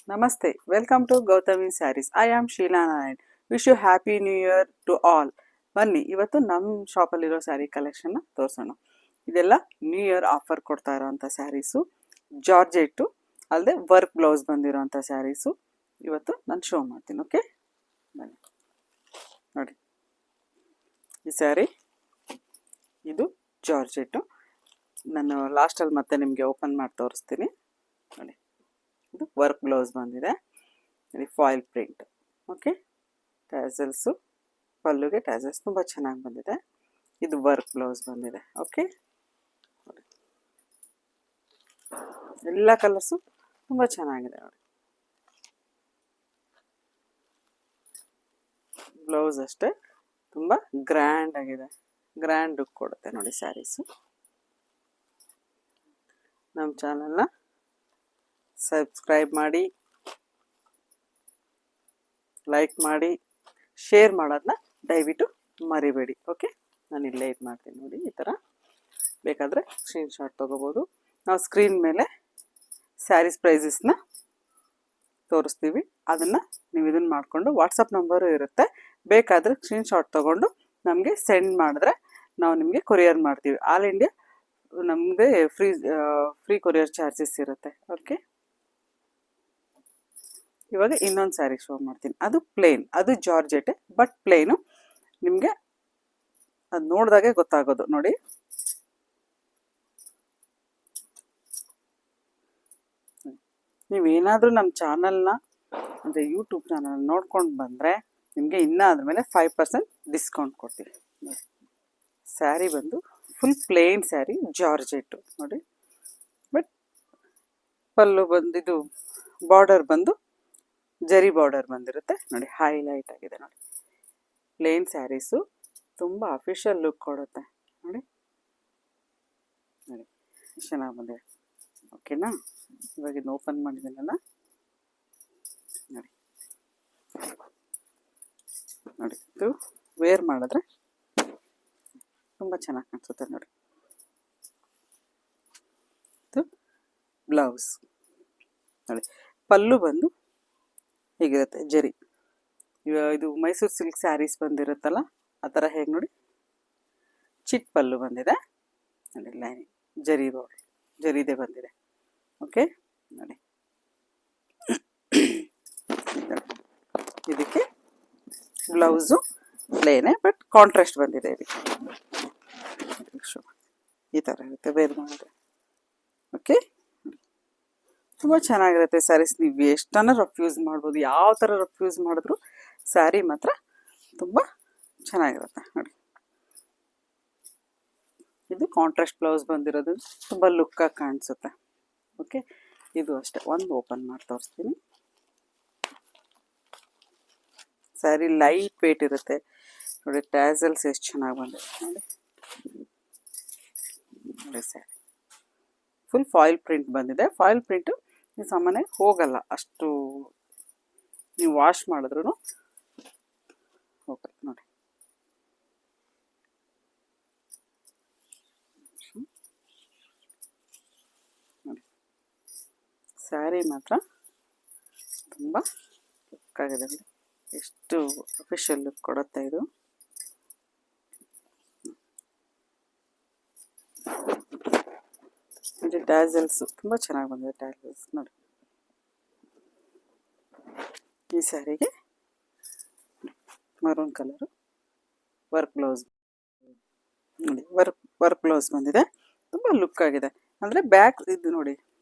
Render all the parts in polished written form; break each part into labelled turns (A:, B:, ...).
A: Namaste. Welcome to Gautami Sarees. I am Sheila Narayan. Wish you happy new year to all. ಬನ್ನಿ ಇವತ್ತು ನಮ್ಮ ಶಾಪಲ್ಲಿರೋ ಸ್ಯಾರಿ ಕಲೆಕ್ಷನ್ನ ತೋರಿಸೋಣ. ಇದೆಲ್ಲ new year offer ಕೊಡ್ತಾ ಇರೋವಂಥ ಸ್ಯಾರೀಸು, ಜಾರ್ಜೆಟ್ಟು ಅಲ್ಲದೆ ವರ್ಕ್ ಬ್ಲೌಸ್ ಬಂದಿರೋವಂಥ ಸ್ಯಾರೀಸು ಇವತ್ತು ನಾನು ಶೋ ಮಾಡ್ತೀನಿ. ಓಕೆ, ಬನ್ನಿ ನೋಡಿ. ಈ ಸ್ಯಾರಿ ಇದು ಜಾರ್ಜೆಟ್ಟು. ನಾನು ಲಾಸ್ಟಲ್ಲಿ ಮತ್ತೆ ನಿಮಗೆ ಓಪನ್ ಮಾಡಿ ತೋರಿಸ್ತೀನಿ ನೋಡಿ. ಇದು ವರ್ಕ್ ಬ್ಲೌಸ್ ಬಂದಿದೆ, ಇಲ್ಲಿ ಫಾಯಿಲ್ ಪ್ರಿಂಟ್. ಓಕೆ, ಟ್ಯಾಸಲ್ಸು, ಪಲ್ಲುಗೆ ಟ್ಯಾಸಲ್ಸ್ ತುಂಬ ಚೆನ್ನಾಗಿ ಬಂದಿದೆ. ಇದು ವರ್ಕ್ ಬ್ಲೌಸ್ ಬಂದಿದೆ. ಓಕೆ, ಎಲ್ಲ ಕಲರ್ಸು ತುಂಬ ಚೆನ್ನಾಗಿದೆ ನೋಡಿ. ಬ್ಲೌಸ್ ಅಷ್ಟೇ ತುಂಬ ಗ್ರ್ಯಾಂಡ್ ಆಗಿದೆ, ಗ್ರ್ಯಾಂಡ್ ಲುಕ್ ಕೊಡುತ್ತೆ ನೋಡಿ ಸ್ಯಾರೀಸು. ನಮ್ಮ ಚಾನಲ್ನ ಸಬ್ಸ್ಕ್ರೈಬ್ ಮಾಡಿ, ಲೈಕ್ ಮಾಡಿ, ಶೇರ್ ಮಾಡೋದನ್ನ ದಯವಿಟ್ಟು ಮರಿಬೇಡಿ. ಓಕೆ, ನಾನು ಇಲ್ಲೇ ಇದು ಮಾಡ್ತೀನಿ ನೋಡಿ. ಈ ಥರ ಬೇಕಾದರೆ ಸ್ಕ್ರೀನ್ಶಾಟ್ ತೊಗೋಬೋದು. ನಾವು ಸ್ಕ್ರೀನ್ ಮೇಲೆ ಸ್ಯಾರೀಸ್ ಪ್ರೈಸಸ್ನ ತೋರಿಸ್ತೀವಿ, ಅದನ್ನು ನೀವು ಇದನ್ನು ಮಾಡಿಕೊಂಡು ವಾಟ್ಸಪ್ ನಂಬರು ಇರುತ್ತೆ. ಬೇಕಾದರೆ ಸ್ಕ್ರೀನ್ಶಾಟ್ ತೊಗೊಂಡು ನಮಗೆ ಸೆಂಡ್ ಮಾಡಿದ್ರೆ ನಾವು ನಿಮಗೆ ಕೊರಿಯರ್ ಮಾಡ್ತೀವಿ. ಆಲ್ ಇಂಡಿಯಾ ನಮಗೆ ಫ್ರೀ ಕೊರಿಯರ್ ಚಾರ್ಜಸ್ ಇರುತ್ತೆ. ಓಕೆ, ಇವಾಗ ಇನ್ನೊಂದು ಸ್ಯಾರಿ ಶೋ ಮಾಡ್ತೀನಿ. ಅದು ಪ್ಲೇನ್, ಅದು ಜಾರ್ಜೆಟೆ ಬಟ್ ಪ್ಲೇನು. ನಿಮಗೆ ಅದು ನೋಡಿದಾಗೆ ಗೊತ್ತಾಗೋದು ನೋಡಿ. ನೀವೇನಾದರೂ ನಮ್ಮ ಚಾನಲ್ನ ಅಂದರೆ ಯೂಟ್ಯೂಬ್ ಚಾನಲ್ ನೋಡ್ಕೊಂಡು ಬಂದರೆ ನಿಮಗೆ ಇನ್ನೂ ಅದ್ರ ಮೇಲೆ 5% ಡಿಸ್ಕೌಂಟ್ ಕೊಡ್ತೀವಿ. ಸ್ಯಾರಿ ಬಂದು ಫುಲ್ ಪ್ಲೇನ್ ಸ್ಯಾರಿ, ಜಾರ್ಜೆಟ್ಟು ನೋಡಿ. ಬಟ್ ಪಲ್ಲು ಬಂದು ಇದು ಬಾರ್ಡರ್ ಬಂದು ಜರಿ ಬಾರ್ಡರ್ ಬಂದಿರುತ್ತೆ ನೋಡಿ, ಹೈಲೈಟ್ ಆಗಿದೆ ನೋಡಿ. ಪ್ಲೇನ್ ಸ್ಯಾರೀಸು ತುಂಬ ಅಫಿಷಿಯಲ್ ಲುಕ್ ಕೊಡುತ್ತೆ ನೋಡಿ. ನೋಡಿ ಚೆನ್ನಾಗಿ ಬಂದಿದೆ. ಓಕೆನಾ, ಇವಾಗ ಇದು ಓಪನ್ ಮಾಡಿದ್ದೀನಲ್ಲ ನೋಡಿ. ನೋಡಿ ಇದು ವೇರ್ ಮಾಡಿದ್ರೆ ತುಂಬ ಚೆನ್ನಾಗಿ ಕಾಣಿಸುತ್ತೆ ನೋಡಿ. ಇದು ಬ್ಲೌಸ್ ನೋಡಿ. ಪಲ್ಲು ಬಂದು ಹೀಗಿರುತ್ತೆ ಜರಿ. ಇದು ಮೈಸೂರು ಸಿಲ್ಕ್ ಸ್ಯಾರೀಸ್ ಬಂದಿರುತ್ತಲ್ಲ ಆ ಥರ ಹೇಗೆ ನೋಡಿ, ಚಿಟ್ ಪಲ್ಲು ಬಂದಿದೆ ನೋಡಿ. ಲೈನಿಂಗ್ ಜರಿ ಬಾರ್ಡರ್, ಜರಿದೇ ಬಂದಿದೆ. ಓಕೆ ನೋಡಿ, ಇದಕ್ಕೆ ಬ್ಲೌಸು ಪ್ಲೇನೆ ಬಟ್ ಕಾಂಟ್ರಾಸ್ಟ್ ಬಂದಿದೆ. ಇದಕ್ಕೆ ಈ ಥರ ಇರುತ್ತೆ ಬೇರೆ ಮಾಡಿದ್ರೆ. ಓಕೆ, ತುಂಬ ಚೆನ್ನಾಗಿರುತ್ತೆ ಸ್ಯಾರೀಸ್. ನೀವು ಎಷ್ಟನ್ನ ರಫ್ ಯೂಸ್ ಮಾಡ್ಬೋದು, ಯಾವ ಥರ ರಫ್ ಯೂಸ್ ಮಾಡಿದ್ರು ಸ್ಯಾರಿ ಮಾತ್ರ ತುಂಬ ಚೆನ್ನಾಗಿರುತ್ತೆ ನೋಡಿ. ಇದು ಕಾಂಟ್ರಾಸ್ಟ್ ಬ್ಲೌಸ್ ಬಂದಿರೋದು ತುಂಬ ಲುಕ್ಕಾಗಿ ಕಾಣಿಸುತ್ತೆ. ಓಕೆ, ಇದು ಅಷ್ಟೇ. ಒಂದು ಓಪನ್ ಮಾಡಿ ತೋರಿಸ್ತೀನಿ. ಸ್ಯಾರಿ ಲೈಟ್ ವೇಟ್ ಇರುತ್ತೆ ನೋಡಿ. ಟ್ಯಾಸಲ್ಸ್ ಎಷ್ಟು ಚೆನ್ನಾಗಿ ಬಂದಿದೆ ನೋಡಿ. ನೋಡಿ ಸ್ಯಾರಿ ಫುಲ್ ಫಾಯಿಲ್ ಪ್ರಿಂಟ್ ಬಂದಿದೆ. ಫಾಯಿಲ್ ಪ್ರಿಂಟು ಈ ಸಾಮಾನ್ಯ ಹೋಗಲ್ಲ, ಅಷ್ಟು ನೀವು ವಾಶ್ ಮಾಡಿದ್ರೂ ಹೋಗುತ್ತೆ ನೋಡಿ. ನೋಡಿ ಸ್ಯಾರಿ ಮಾತ್ರ ತುಂಬ ಲುಕ್ ಆಗಿದೆ ನೋಡಿ. ಎಷ್ಟು ಅಫಿಷಿಯಲ್ ಲುಕ್ ಕೊಡುತ್ತೆ ಇದು. ಟ್ಯಾಸಲ್ಸು ತುಂಬ ಚೆನ್ನಾಗಿ ಬಂದಿದೆ. ಟ್ಯಾಸಲ್ಸ್ ನೋಡಿ. ಈ ಸ್ಯಾರಿಗೆ ಮರೂನ್ ಕಲರು ವರ್ಕ್ ಬ್ಲೌಸ್ ನೋಡಿ. ವರ್ಕ್ ಬ್ಲೌಸ್ ಬಂದಿದೆ, ತುಂಬ ಲುಕ್ ಆಗಿದೆ. ಅಂದರೆ ಬ್ಯಾಕ್ ಇದು ನೋಡಿ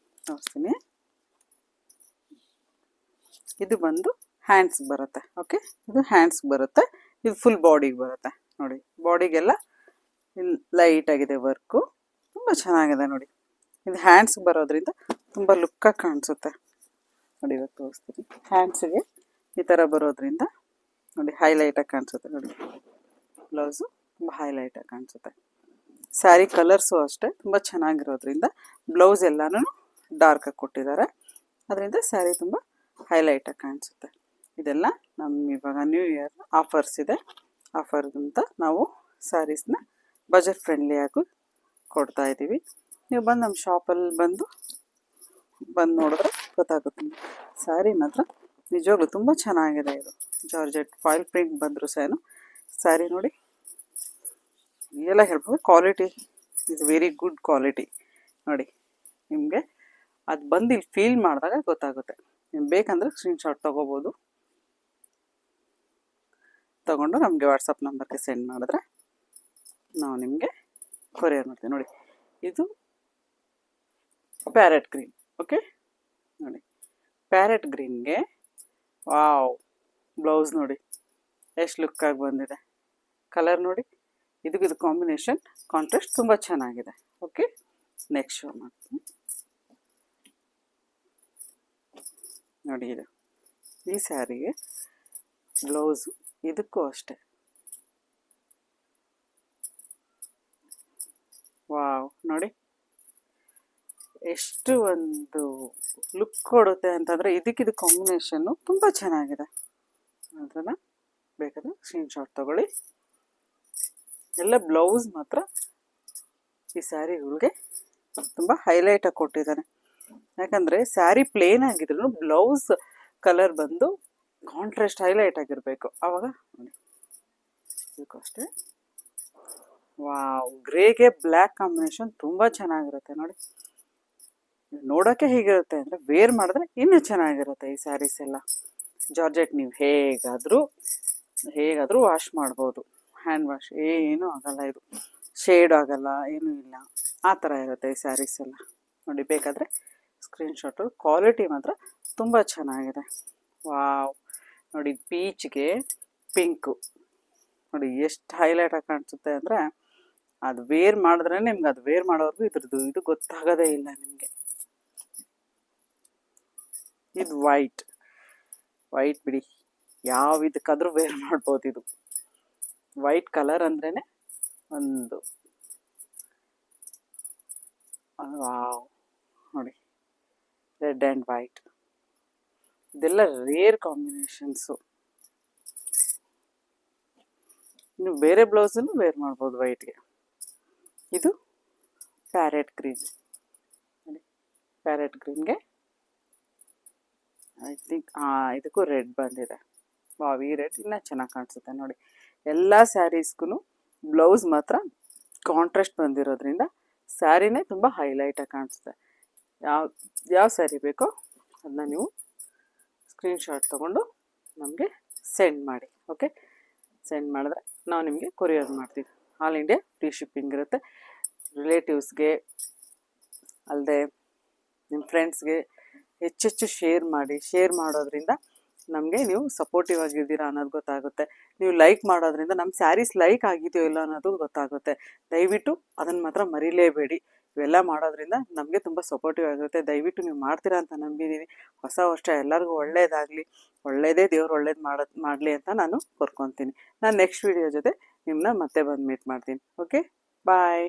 A: ತೋರಿಸ್ತೀನಿ. ಇದು ಬಂದು ಹ್ಯಾಂಡ್ಸ್ ಬರುತ್ತೆ. ಓಕೆ, ಇದು ಹ್ಯಾಂಡ್ಸ್ ಬರುತ್ತೆ, ಇದು ಫುಲ್ ಬಾಡಿಗೆ ಬರುತ್ತೆ ನೋಡಿ. ಬಾಡಿಗೆಲ್ಲ ಲೈಟ್ ಆಗಿದೆ ವರ್ಕು, ತುಂಬ ಚೆನ್ನಾಗಿದೆ ನೋಡಿ. ಇದು ಹ್ಯಾಂಡ್ಸ್ ಬರೋದ್ರಿಂದ ತುಂಬ ಲುಕ್ಕಾಗಿ ಕಾಣಿಸುತ್ತೆ ನೋಡಿ. ಇವಾಗ ತೋರಿಸ್ತೀನಿ. ಹ್ಯಾಂಡ್ಸಿಗೆ ಈ ಥರ ಬರೋದ್ರಿಂದ ನೋಡಿ ಹೈಲೈಟಾಗಿ ಕಾಣಿಸುತ್ತೆ ನೋಡಿ. ಬ್ಲೌಸು ತುಂಬ ಹೈಲೈಟಾಗಿ ಕಾಣಿಸುತ್ತೆ. ಸ್ಯಾರಿ ಕಲರ್ಸು ಅಷ್ಟೇ ತುಂಬ ಚೆನ್ನಾಗಿರೋದ್ರಿಂದ ಬ್ಲೌಸ್ ಎಲ್ಲನೂ ಡಾರ್ಕಾಗಿ ಕೊಟ್ಟಿದ್ದಾರೆ, ಅದರಿಂದ ಸ್ಯಾರಿ ತುಂಬ ಹೈಲೈಟಾಗಿ ಕಾಣಿಸುತ್ತೆ. ಇದೆಲ್ಲ ನಮ್ಮ ಇವಾಗ ನ್ಯೂ ಇಯರ್ ಆಫರ್ಸ್ ಇದೆ. ಆಫರ್ಗಿಂತ ನಾವು ಸ್ಯಾರೀಸ್ನ ಬಜೆಟ್ ಫ್ರೆಂಡ್ಲಿಯಾಗಿ ಕೊಡ್ತಾ ಇದ್ದೀವಿ. ನೀವು ಬಂದು ನಮ್ಮ ಶಾಪಲ್ಲಿ ಬಂದು ನೋಡಿದ್ರೆ ಗೊತ್ತಾಗುತ್ತೆ. ಸ್ಯಾರಿ ಮಾತ್ರ ನಿಜವಾಗ್ಲೂ ತುಂಬ ಚೆನ್ನಾಗಿದೆ. ಇದು ಜಾರ್ಜೆಟ್ ಫಾಯಿಲ್ ಪ್ರಿಂಟ್ ಬಂದರೂ ಸಹ ಸ್ಯಾರಿ ನೋಡಿ ಎಲ್ಲ ಹೇಳ್ಬೋದು, quality is very good quality. ನೋಡಿ ನಿಮಗೆ ಅದು ಬಂದು ಇಲ್ಲಿ ಫೀಲ್ ಮಾಡಿದಾಗ ಗೊತ್ತಾಗುತ್ತೆ. ನಿಮ್ಗೆ ಬೇಕಂದರೆ ಸ್ಕ್ರೀನ್ಶಾಟ್ ತೊಗೋಬೋದು, ತೊಗೊಂಡು ನಮಗೆ ವಾಟ್ಸಪ್ ನಂಬರ್ಗೆ ಸೆಂಡ್ ಮಾಡಿದ್ರೆ ನಾವು ನಿಮಗೆ ಕೊರಿಯರ್ ಮಾಡ್ತೀವಿ. ನೋಡಿ ಇದು ಪ್ಯಾರೆಟ್ ಗ್ರೀನ್. ಓಕೆ ನೋಡಿ ಪ್ಯಾರೆಟ್ ಗ್ರೀನ್ಗೆ ವಾವ್ ಬ್ಲೌಸ್ ನೋಡಿ ಎಷ್ಟು ಲುಕ್ಕಾಗಿ ಬಂದಿದೆ. ಕಲರ್ ನೋಡಿ, ಇದು ಕಾಂಬಿನೇಷನ್ ಕಾಂಟ್ರಾಸ್ಟ್ ತುಂಬ ಚೆನ್ನಾಗಿದೆ. ಓಕೆ ನೆಕ್ಸ್ಟ್ ಶೋ ಮಾಡ್ತೀನಿ ನೋಡಿ. ಇದು ಈ ಸ್ಯಾರಿಗೆ ಬ್ಲೌಸು ಇದಕ್ಕೂ ಅಷ್ಟೆ. ವಾವ್ ನೋಡಿ ಎಷ್ಟು ಒಂದು ಲುಕ್ ಕೊಡುತ್ತೆ ಅಂತಂದರೆ ಇದಕ್ಕಿದು ಕಾಂಬಿನೇಷನ್ನು ತುಂಬ ಚೆನ್ನಾಗಿದೆ. ಅದನ್ನು ಬೇಕಾದರೆ ಸ್ಕ್ರೀನ್ಶಾಟ್ ತೊಗೊಳ್ಳಿ. ಎಲ್ಲ ಬ್ಲೌಸ್ ಮಾತ್ರ ಈ ಸ್ಯಾರಿಗಳಿಗೆ ತುಂಬ ಹೈಲೈಟಾಗಿ ಕೊಟ್ಟಿದ್ದಾನೆ. ಯಾಕಂದರೆ ಸ್ಯಾರಿ ಪ್ಲೇನ್ ಆಗಿದ್ರು ಬ್ಲೌಸ್ ಕಲರ್ ಬಂದು ಕಾಂಟ್ರಾಸ್ಟ್ ಹೈಲೈಟ್ ಆಗಿರಬೇಕು. ಆವಾಗ ನೋಡಿ ಇದಕ್ಕೂ ಅಷ್ಟೇ. ವಾವ್ ಗ್ರೇಗೆ ಬ್ಲ್ಯಾಕ್ ಕಾಂಬಿನೇಷನ್ ತುಂಬ ಚೆನ್ನಾಗಿರುತ್ತೆ. ನೋಡಿ ನೋಡೋಕ್ಕೆ ಹೀಗಿರುತ್ತೆ ಅಂದರೆ ವೇರ್ ಮಾಡಿದ್ರೆ ಇನ್ನೂ ಚೆನ್ನಾಗಿರುತ್ತೆ. ಈ ಸ್ಯಾರೀಸ್ ಎಲ್ಲ ಜಾರ್ಜೆಟ್ ನೀವು ಹೇಗಾದರೂ ವಾಶ್ ಮಾಡ್ಬೋದು. ಹ್ಯಾಂಡ್ ವಾಶ್ ಏನೂ ಆಗಲ್ಲ, ಇದು ಶೇಡ್ ಆಗಲ್ಲ, ಏನೂ ಇಲ್ಲ, ಆ ಥರ ಇರುತ್ತೆ ಈ ಸ್ಯಾರೀಸ್ ಎಲ್ಲ. ನೋಡಿ ಬೇಕಾದರೆ ಸ್ಕ್ರೀನ್ಶಾಟು. ಕ್ವಾಲಿಟಿ ಮಾತ್ರ ತುಂಬ ಚೆನ್ನಾಗಿದೆ. ವಾವ್ ನೋಡಿ ಪೀಚ್ಗೆ ಪಿಂಕು ನೋಡಿ ಎಷ್ಟು ಹೈಲೈಟಾಗಿ ಕಾಣಿಸುತ್ತೆ ಅಂದರೆ ಅದು ವೇರ್ ಮಾಡಿದ್ರೆ ನಿಮ್ಗೆ ಅದು ವೇರ್ ಮಾಡೋವರೆಗೂ ಇದು ಗೊತ್ತಾಗೋದೇ ಇಲ್ಲ ನಿಮಗೆ. ಇದು ವೈಟ್ ಬಿಡಿ, ಯಾವ ಇದಕ್ಕಾದ್ರೂ ವೇರ್ ಮಾಡ್ಬೋದು. ಇದು ವೈಟ್ ಕಲರ್ ಅಂದ್ರೇ ಒಂದು ವಾವ್ ನೋಡಿ ರೆಡ್ ಆ್ಯಂಡ್ ವೈಟ್ ಇದೆಲ್ಲ ರೇರ್ ಕಾಂಬಿನೇಷನ್ಸು. ನೀವು ಬೇರೆ ಬ್ಲೌಸನ್ನು ವೇರ್ ಮಾಡ್ಬೋದು ವೈಟ್ಗೆ. ಇದು ಪ್ಯಾರೆಟ್ ಗ್ರೀನ್ ನೋಡಿ, ಪ್ಯಾರೆಟ್ ಗ್ರೀನ್ಗೆ ಐ ಥಿಂಕ್ ಇದಕ್ಕೂ ರೆಡ್ ಬಂದಿದೆ. ವಾವ್ ಈ ರೆಡ್ ಇನ್ನೂ ಚೆನ್ನಾಗಿ ಕಾಣಿಸುತ್ತೆ. ನೋಡಿ ಎಲ್ಲ ಸ್ಯಾರೀಸ್ಗೂ ಬ್ಲೌಸ್ ಮಾತ್ರ ಕಾಂಟ್ರಾಸ್ಟ್ ಬಂದಿರೋದ್ರಿಂದ ಸ್ಯಾರಿನೇ ತುಂಬ ಹೈಲೈಟಾಗಿ ಕಾಣಿಸುತ್ತೆ. ಯಾವ ಸ್ಯಾರಿ ಬೇಕೋ ಅದನ್ನ ನೀವು ಸ್ಕ್ರೀನ್ಶಾಟ್ ತೊಗೊಂಡು ನಮಗೆ ಸೆಂಡ್ ಮಾಡಿ. ಓಕೆ ಸೆಂಡ್ ಮಾಡಿದ್ರೆ ನಾವು ನಿಮಗೆ ಕೊರಿಯರ್ ಮಾಡ್ತೀವಿ. ಆಲ್ ಇಂಡಿಯಾ ಫ್ರೀ ಶಿಪ್ಪಿಂಗ್ ಇರುತ್ತೆ. ರಿಲೇಟಿವ್ಸ್ಗೆ ಅಲ್ಲದೆ ನಿಮ್ಮ ಫ್ರೆಂಡ್ಸ್ಗೆ ಹೆಚ್ಚೆಚ್ಚು ಶೇರ್ ಮಾಡೋದ್ರಿಂದ ನಮಗೆ ನೀವು ಸಪೋರ್ಟಿವ್ ಆಗಿದ್ದೀರಾ ಅನ್ನೋದು ಗೊತ್ತಾಗುತ್ತೆ. ನೀವು ಲೈಕ್ ಮಾಡೋದ್ರಿಂದ ನಮ್ಮ ಸ್ಯಾರೀಸ್ ಲೈಕ್ ಆಗಿದೆಯೋ ಇಲ್ಲ ಅನ್ನೋದು ಗೊತ್ತಾಗುತ್ತೆ. ದಯವಿಟ್ಟು ಅದನ್ನು ಮಾತ್ರ ಮರಿಲೇಬೇಡಿ. ಇವೆಲ್ಲ ಮಾಡೋದ್ರಿಂದ ನಮಗೆ ತುಂಬ ಸಪೋರ್ಟಿವ್ ಆಗಿರುತ್ತೆ. ದಯವಿಟ್ಟು ನೀವು ಮಾಡ್ತೀರಾ ಅಂತ ನಂಬಿದ್ದೀನಿ. ಹೊಸ ವರ್ಷ ಎಲ್ಲರಿಗೂ ಒಳ್ಳೇದಾಗಲಿ, ಒಳ್ಳೆಯದೇ ದೇವ್ರು ಒಳ್ಳೇದು ಮಾಡಲಿ ಅಂತ ನಾನು ಕೋರ್ಕೊತೀನಿ. ನಾನು ನೆಕ್ಸ್ಟ್ ವಿಡಿಯೋ ಜೊತೆ ನಿಮ್ಮನ್ನ ಮತ್ತೆ ಬಂದು ಮೀಟ್ ಮಾಡ್ತೀನಿ. ಓಕೆ ಬಾಯ್.